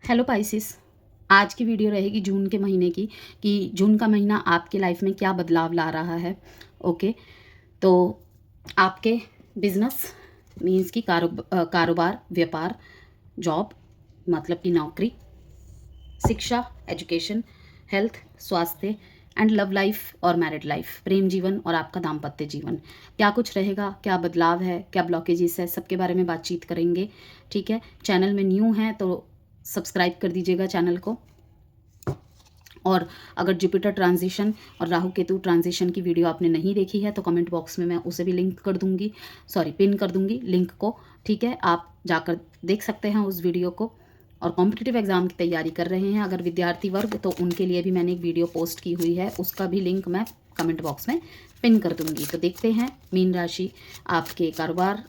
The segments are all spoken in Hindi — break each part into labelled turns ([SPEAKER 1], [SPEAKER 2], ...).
[SPEAKER 1] Hello Pisces. आज की वीडियो रहेगी जून के महीने की कि जून का महीना आपके लाइफ में क्या बदलाव ला रहा है। ओके, तो आपके बिजनेस मीन्स कि कारोबार, व्यापार, जॉब मतलब कि नौकरी, शिक्षा, एजुकेशन, हेल्थ, स्वास्थ्य एंड लव लाइफ और मैरिड लाइफ, प्रेम जीवन और आपका दाम्पत्य जीवन क्या कुछ रहेगा, क्या बदलाव है, क्या ब्लॉकेजेस है, सबके बारे में बातचीत करेंगे। ठीक है, चैनल में न्यू हैं तो सब्सक्राइब कर दीजिएगा चैनल को। और अगर जुपिटर ट्रांजिशन और राहु केतु ट्रांजिशन की वीडियो आपने नहीं देखी है तो कमेंट बॉक्स में मैं उसे भी लिंक कर दूंगी, पिन कर दूंगी लिंक को। ठीक है, आप जाकर देख सकते हैं उस वीडियो को। और कॉम्पिटिटिव एग्जाम की तैयारी कर रहे हैं अगर विद्यार्थी वर्ग, तो उनके लिए भी मैंने एक वीडियो पोस्ट की हुई है, उसका भी लिंक मैं कमेंट बॉक्स में पिन कर दूंगी। तो देखते हैं मीन राशि आपके कारोबार,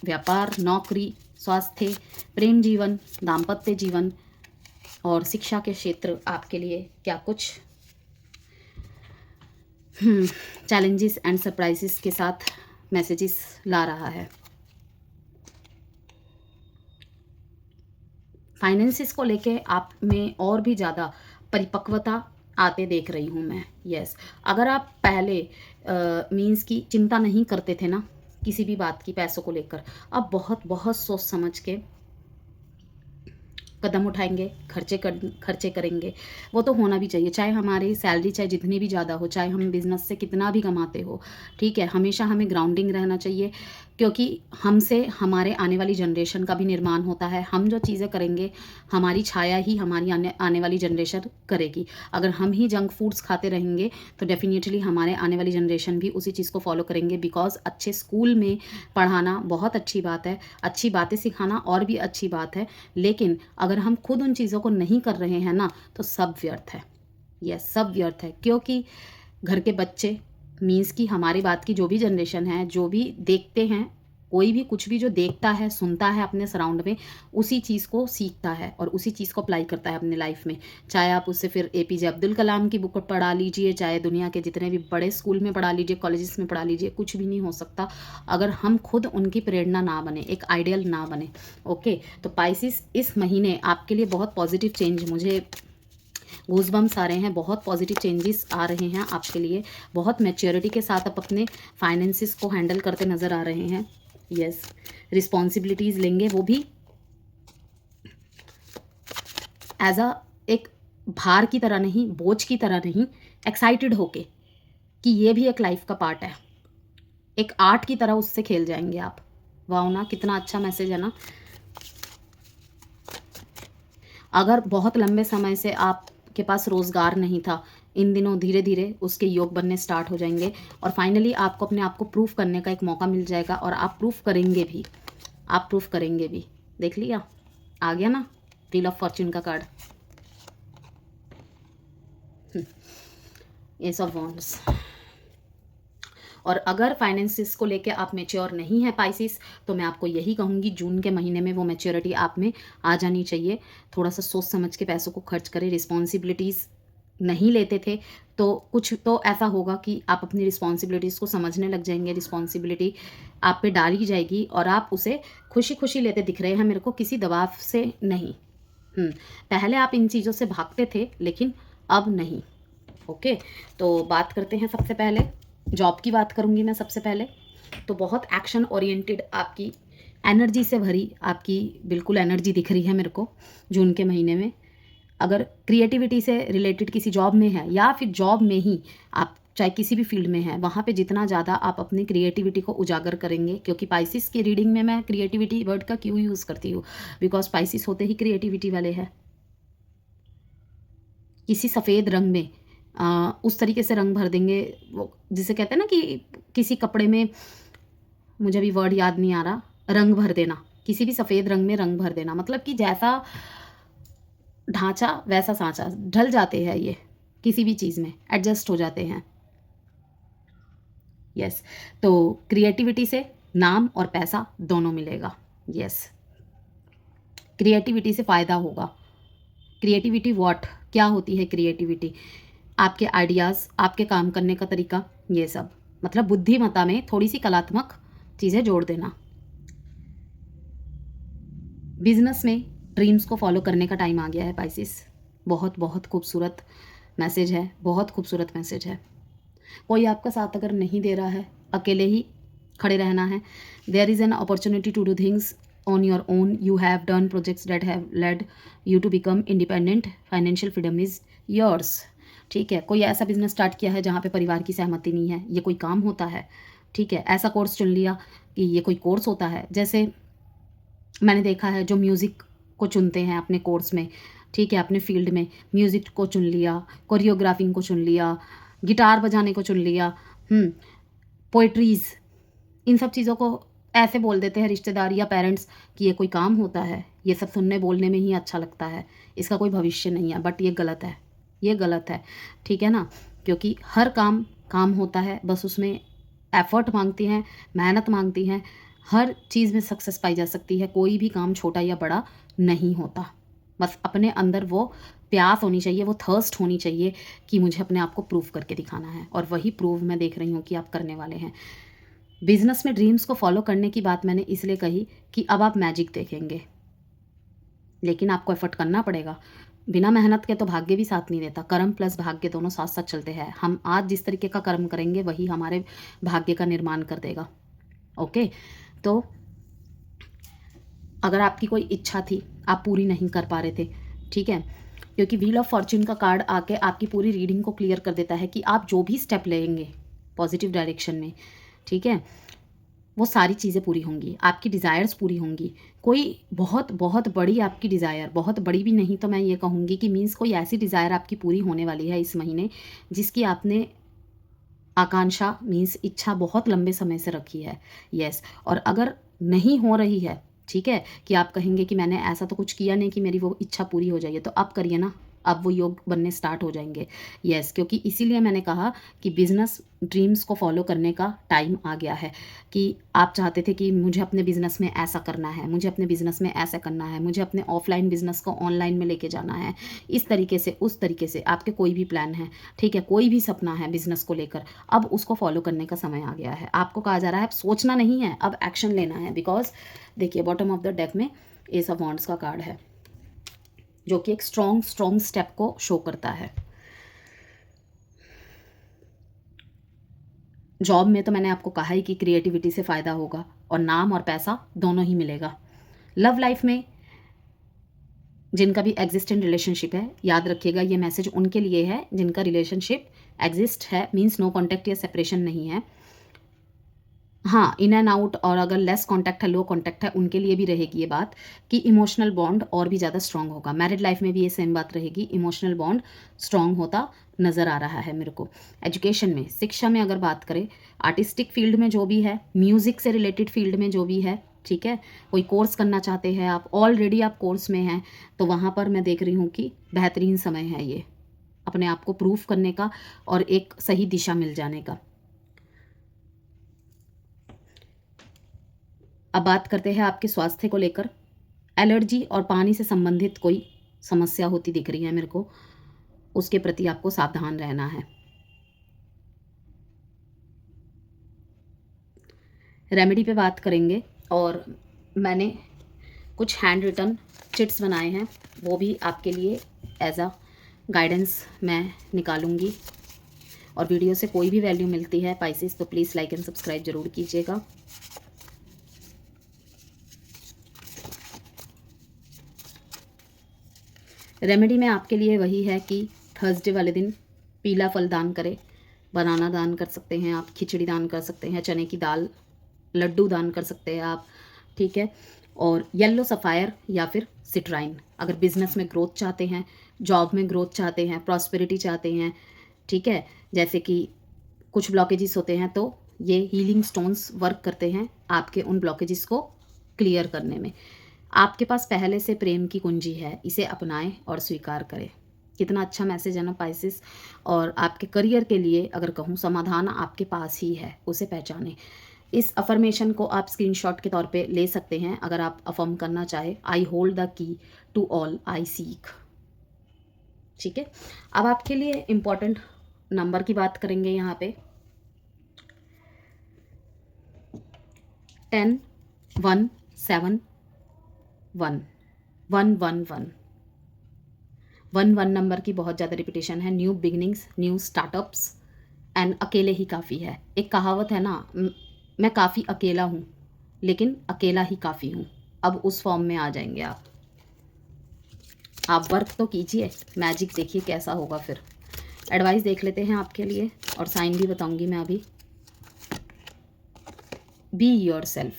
[SPEAKER 1] व्यापार, नौकरी, स्वास्थ्य, प्रेम जीवन, दाम्पत्य जीवन और शिक्षा के क्षेत्र आपके लिए क्या कुछ चैलेंजेस एंड सरप्राइजेस के साथ मैसेजेस ला रहा है। फाइनेंसिस को लेके आप में और भी ज़्यादा परिपक्वता आते देख रही हूँ मैं। यस, अगर आप पहले मीन्स की चिंता नहीं करते थे ना किसी भी बात की पैसों को लेकर, अब बहुत बहुत सोच समझ के कदम उठाएंगे, खर्चे करेंगे। वो तो होना भी चाहिए, चाहे हमारी सैलरी चाहे जितनी भी ज़्यादा हो, चाहे हम बिजनेस से कितना भी कमाते हो। ठीक है, हमेशा हमें ग्राउंडिंग रहना चाहिए, क्योंकि हमसे हमारे आने वाली जनरेशन का भी निर्माण होता है। हम जो चीज़ें करेंगे हमारी छाया ही हमारी आने वाली जनरेशन करेगी। अगर हम ही जंक फूड्स खाते रहेंगे तो डेफिनेटली हमारे आने वाली जनरेशन भी उसी चीज़ को फॉलो करेंगे। बिकॉज अच्छे स्कूल में पढ़ाना बहुत अच्छी बात है, अच्छी बातें सिखाना और भी अच्छी बात है, लेकिन अगर हम खुद उन चीज़ों को नहीं कर रहे हैं ना तो सब व्यर्थ है। यस, सब व्यर्थ है, क्योंकि घर के बच्चे मीन्स कि हमारी बात की जो भी जनरेशन है, जो भी देखते हैं, कोई भी कुछ भी जो देखता है सुनता है अपने सराउंड में, उसी चीज़ को सीखता है और उसी चीज़ को अप्लाई करता है अपने लाइफ में। चाहे आप उससे फिर APJ अब्दुल कलाम की बुक पढ़ा लीजिए, चाहे दुनिया के जितने भी बड़े स्कूल में पढ़ा लीजिए, कॉलेजेस में पढ़ा लीजिए, कुछ भी नहीं हो सकता अगर हम खुद उनकी प्रेरणा ना बने, एक आइडियल ना बने। ओके, तो पाइसिस इस महीने आपके लिए बहुत पॉजिटिव चेंज, मुझे गूज़बम्स आ रहे हैं, बहुत पॉजिटिव चेंजेस आ रहे हैं आपके लिए। बहुत मैच्योरिटी के साथ आप अपने फाइनेंसिस को हैंडल करते नज़र आ रहे हैं। यस, रिस्पॉन्सिबिलिटीज़ लेंगे, वो भी एज अ एक भार की तरह नहीं, बोझ की तरह नहीं, एक्साइटेड होके कि ये भी एक लाइफ का पार्ट है, एक आर्ट की तरह उससे खेल जाएंगे आप। वाह ना, कितना अच्छा मैसेज है ना। अगर बहुत लंबे समय से आपके पास रोज़गार नहीं था, इन दिनों धीरे धीरे उसके योग बनने स्टार्ट हो जाएंगे और फाइनली आपको अपने आप को प्रूफ करने का एक मौका मिल जाएगा और आप प्रूफ करेंगे भी, आप प्रूफ करेंगे भी। देख लिया, आ गया ना व्हील ऑफ फॉर्च्यून का कार्ड, एस ऑफ वॉन्ड्स। और अगर फाइनेंसिस को लेके आप मेच्योर नहीं है पाइसिस, तो मैं आपको यही कहूँगी जून के महीने में वो मैच्योरिटी आप में आ जानी चाहिए। थोड़ा सा सोच समझ के पैसों को खर्च करें। रिस्पॉन्सिबिलिटीज़ नहीं लेते थे तो कुछ तो ऐसा होगा कि आप अपनी रिस्पॉन्सिबिलिटीज़ को समझने लग जाएंगे। रिस्पॉन्सिबिलिटी आप पे डाली जाएगी और आप उसे खुशी खुशी लेते दिख रहे हैं मेरे को, किसी दबाव से नहीं। पहले आप इन चीज़ों से भागते थे लेकिन अब नहीं। ओके, तो बात करते हैं। सबसे पहले जॉब की बात करूंगी मैं सबसे पहले। तो बहुत एक्शन ओरिएंटेड आपकी एनर्जी से भरी आपकी बिल्कुल एनर्जी दिख रही है मेरे को जून के महीने में। अगर क्रिएटिविटी से रिलेटेड किसी जॉब में है या फिर जॉब में ही आप चाहे किसी भी फील्ड में है, वहाँ पे जितना ज़्यादा आप अपनी क्रिएटिविटी को उजागर करेंगे, क्योंकि पाइसिस की रीडिंग में मैं क्रिएटिविटी वर्ड का क्यों यूज़ करती हूँ, बिकॉज पाइसिस होते ही क्रिएटिविटी वाले हैं। किसी सफ़ेद रंग में उस तरीके से रंग भर देंगे, वो जिसे कहते हैं ना कि किसी कपड़े में, मुझे भी वर्ड याद नहीं आ रहा, रंग भर देना, किसी भी सफ़ेद रंग में रंग भर देना, मतलब कि जैसा ढांचा वैसा सांचा, ढल जाते हैं ये, किसी भी चीज़ में एडजस्ट हो जाते हैं। यस, तो क्रिएटिविटी से नाम और पैसा दोनों मिलेगा। यस, क्रिएटिविटी से फ़ायदा होगा। क्रिएटिविटी व्हाट, क्या होती है क्रिएटिविटी? आपके आइडियाज़, आपके काम करने का तरीका, ये सब, मतलब बुद्धिमत्ता में थोड़ी सी कलात्मक चीज़ें जोड़ देना। बिजनेस में ड्रीम्स को फॉलो करने का टाइम आ गया है पाइसिस। बहुत बहुत खूबसूरत मैसेज है, बहुत खूबसूरत मैसेज है। कोई आपका साथ अगर नहीं दे रहा है, अकेले ही खड़े रहना है। There is an opportunity to do things on your own. You have done projects that have led you to become independent. Financial freedom is yours. ठीक है, कोई ऐसा बिजनेस स्टार्ट किया है जहाँ पे परिवार की सहमति नहीं है, ये कोई काम होता है। ठीक है, ऐसा कोर्स चुन लिया कि ये कोई कोर्स होता है। जैसे मैंने देखा है जो म्यूज़िक को चुनते हैं अपने कोर्स में, ठीक है, अपने फील्ड में म्यूज़िक को चुन लिया, कोरियोग्राफिंग को चुन लिया, गिटार बजाने को चुन लिया, पोइट्रीज़, इन सब चीज़ों को ऐसे बोल देते हैं रिश्तेदार या पेरेंट्स कि ये कोई काम होता है, ये सब सुनने बोलने में ही अच्छा लगता है, इसका कोई भविष्य नहीं है। बट ये गलत है, ये गलत है। ठीक है ना, क्योंकि हर काम काम होता है, बस उसमें एफर्ट मांगती हैं, मेहनत मांगती हैं। हर चीज़ में सक्सेस पाई जा सकती है, कोई भी काम छोटा या बड़ा नहीं होता। बस अपने अंदर वो प्यास होनी चाहिए, वो थर्स्ट होनी चाहिए कि मुझे अपने आप को प्रूव करके दिखाना है, और वही प्रूव मैं देख रही हूँ कि आप करने वाले हैं। बिजनेस में ड्रीम्स को फॉलो करने की बात मैंने इसलिए कही कि अब आप मैजिक देखेंगे, लेकिन आपको एफर्ट करना पड़ेगा। बिना मेहनत के तो भाग्य भी साथ नहीं देता। कर्म प्लस भाग्य दोनों साथ साथ चलते हैं। हम आज जिस तरीके का कर्म करेंगे वही हमारे भाग्य का निर्माण कर देगा। ओके, तो अगर आपकी कोई इच्छा थी, आप पूरी नहीं कर पा रहे थे, ठीक है, क्योंकि व्हील ऑफ फॉर्च्यून का कार्ड आके आपकी पूरी रीडिंग को क्लियर कर देता है कि आप जो भी स्टेप लेंगे पॉजिटिव डायरेक्शन में, ठीक है, वो सारी चीज़ें पूरी होंगी, आपकी डिज़ायर्स पूरी होंगी। कोई बहुत बहुत बड़ी आपकी डिज़ायर, बहुत बड़ी भी नहीं तो मैं ये कहूँगी कि मीन्स कोई ऐसी डिज़ायर आपकी पूरी होने वाली है इस महीने, जिसकी आपने आकांक्षा मीन्स इच्छा बहुत लंबे समय से रखी है। यस, और अगर नहीं हो रही है, ठीक है, कि आप कहेंगे कि मैंने ऐसा तो कुछ किया नहीं कि मेरी वो इच्छा पूरी हो जाइए, तो अब करिए ना, अब वो योग बनने स्टार्ट हो जाएंगे। यस, क्योंकि इसीलिए मैंने कहा कि बिजनेस ड्रीम्स को फॉलो करने का टाइम आ गया है। कि आप चाहते थे कि मुझे अपने बिजनेस में ऐसा करना है, मुझे अपने बिजनेस में ऐसा करना है, मुझे अपने ऑफलाइन बिजनेस को ऑनलाइन में लेके जाना है, इस तरीके से उस तरीके से आपके कोई भी प्लान है, ठीक है, कोई भी सपना है बिजनेस को लेकर, अब उसको फॉलो करने का समय आ गया है। आपको कहा जा रहा है अब सोचना नहीं है, अब एक्शन लेना है। बिकॉज देखिए बॉटम ऑफ द डेक में एस ऑफ वॉन्ड्स का कार्ड है, जो कि एक स्ट्रॉन्ग स्टेप को शो करता है। जॉब में तो मैंने आपको कहा ही कि क्रिएटिविटी से फ़ायदा होगा और नाम और पैसा दोनों ही मिलेगा। लव लाइफ में जिनका भी एग्जिस्टेंट रिलेशनशिप है, याद रखिएगा ये मैसेज उनके लिए है जिनका रिलेशनशिप एग्जिस्ट है, मीन्स नो कॉन्टैक्ट या सेपरेशन नहीं है। हाँ, इन एंड आउट, और अगर लेस कॉन्टैक्ट है, लो कॉन्टैक्ट है, उनके लिए भी रहेगी ये बात कि इमोशनल बॉन्ड और भी ज़्यादा स्ट्रांग होगा। मैरिड लाइफ में भी ये सेम बात रहेगी, इमोशनल बॉन्ड स्ट्रांग होता नज़र आ रहा है मेरे को। एजुकेशन में, शिक्षा में अगर बात करें, आर्टिस्टिक फील्ड में जो भी है, म्यूज़िक से रिलेटेड फील्ड में जो भी है, ठीक है, कोई कोर्स करना चाहते हैं आप, ऑलरेडी आप कोर्स में हैं, तो वहाँ पर मैं देख रही हूँ कि बेहतरीन समय है ये अपने आप को प्रूफ करने का और एक सही दिशा मिल जाने का। अब बात करते हैं आपके स्वास्थ्य को लेकर। एलर्जी और पानी से संबंधित कोई समस्या होती दिख रही है मेरे को, उसके प्रति आपको सावधान रहना है। रेमेडी पे बात करेंगे, और मैंने कुछ हैंड रिटन चिट्स बनाए हैं, वो भी आपके लिए एज अ गाइडेंस मैं निकालूंगी। और वीडियो से कोई भी वैल्यू मिलती है पाइसेस तो प्लीज़ लाइक एंड सब्सक्राइब जरूर कीजिएगा। रेमेडी में आपके लिए वही है कि थर्सडे वाले दिन पीला फल दान करें, बनाना दान कर सकते हैं आप, खिचड़ी दान कर सकते हैं, चने की दाल, लड्डू दान कर सकते हैं आप, ठीक है, और येलो सफ़ायर या फिर सिट्राइन। अगर बिजनेस में ग्रोथ चाहते हैं, जॉब में ग्रोथ चाहते हैं, प्रॉस्पेरिटी चाहते हैं, ठीक है, जैसे कि कुछ ब्लॉकेजेस होते हैं, तो ये हीलिंग स्टोन्स वर्क करते हैं आपके उन ब्लॉकेजेस को क्लियर करने में। आपके पास पहले से प्रेम की कुंजी है, इसे अपनाएं और स्वीकार करें। कितना अच्छा मैसेज है ना पाइसेस। और आपके करियर के लिए अगर कहूँ, समाधान आपके पास ही है, उसे पहचानें। इस अफर्मेशन को आप स्क्रीनशॉट के तौर पे ले सकते हैं अगर आप अफर्म करना चाहे। I hold the key to all I seek. ठीक है, अब आपके लिए इम्पॉर्टेंट नंबर की बात करेंगे यहाँ पे। 10, 1, 7, 1 111 1 नंबर की बहुत ज़्यादा रिपीटेशन है। New beginnings, new startups and अकेले ही काफ़ी है। एक कहावत है ना, मैं काफ़ी अकेला हूँ लेकिन अकेला ही काफ़ी हूँ। अब उस फॉर्म में आ जाएंगे आप वर्क तो कीजिए, मैजिक देखिए कैसा होगा। फिर एडवाइस देख लेते हैं आपके लिए और साइन भी बताऊंगी मैं अभी। Be your self,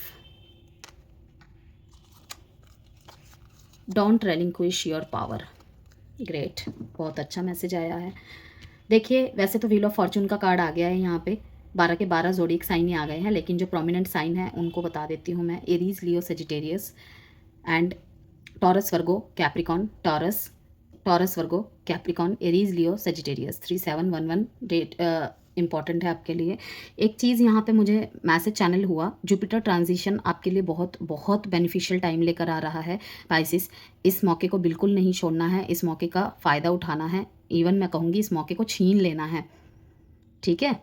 [SPEAKER 1] don't relinquish your power. Great, बहुत अच्छा मैसेज आया है। देखिए वैसे तो व्हील ऑफ फॉर्चून का कार्ड आ गया है यहाँ पे, 12 के 12 जोडिक साइन ही आ गए हैं, लेकिन जो प्रोमिनेंट साइन है उनको बता देती हूँ मैं। Aries, Leo, Sagittarius and Taurus, Virgo, Capricorn. Taurus Virgo Capricorn, Aries, Leo, Sagittarius. 3711 date important है आपके लिए। एक चीज़ यहाँ पे मुझे मैसेज चैनल हुआ, जुपिटर ट्रांजिशन आपके लिए बहुत बहुत बेनिफिशियल टाइम लेकर आ रहा है पाइसिस। इस मौके को बिल्कुल नहीं छोड़ना है, इस मौके का फ़ायदा उठाना है। इवन मैं कहूँगी इस मौके को छीन लेना है, ठीक है।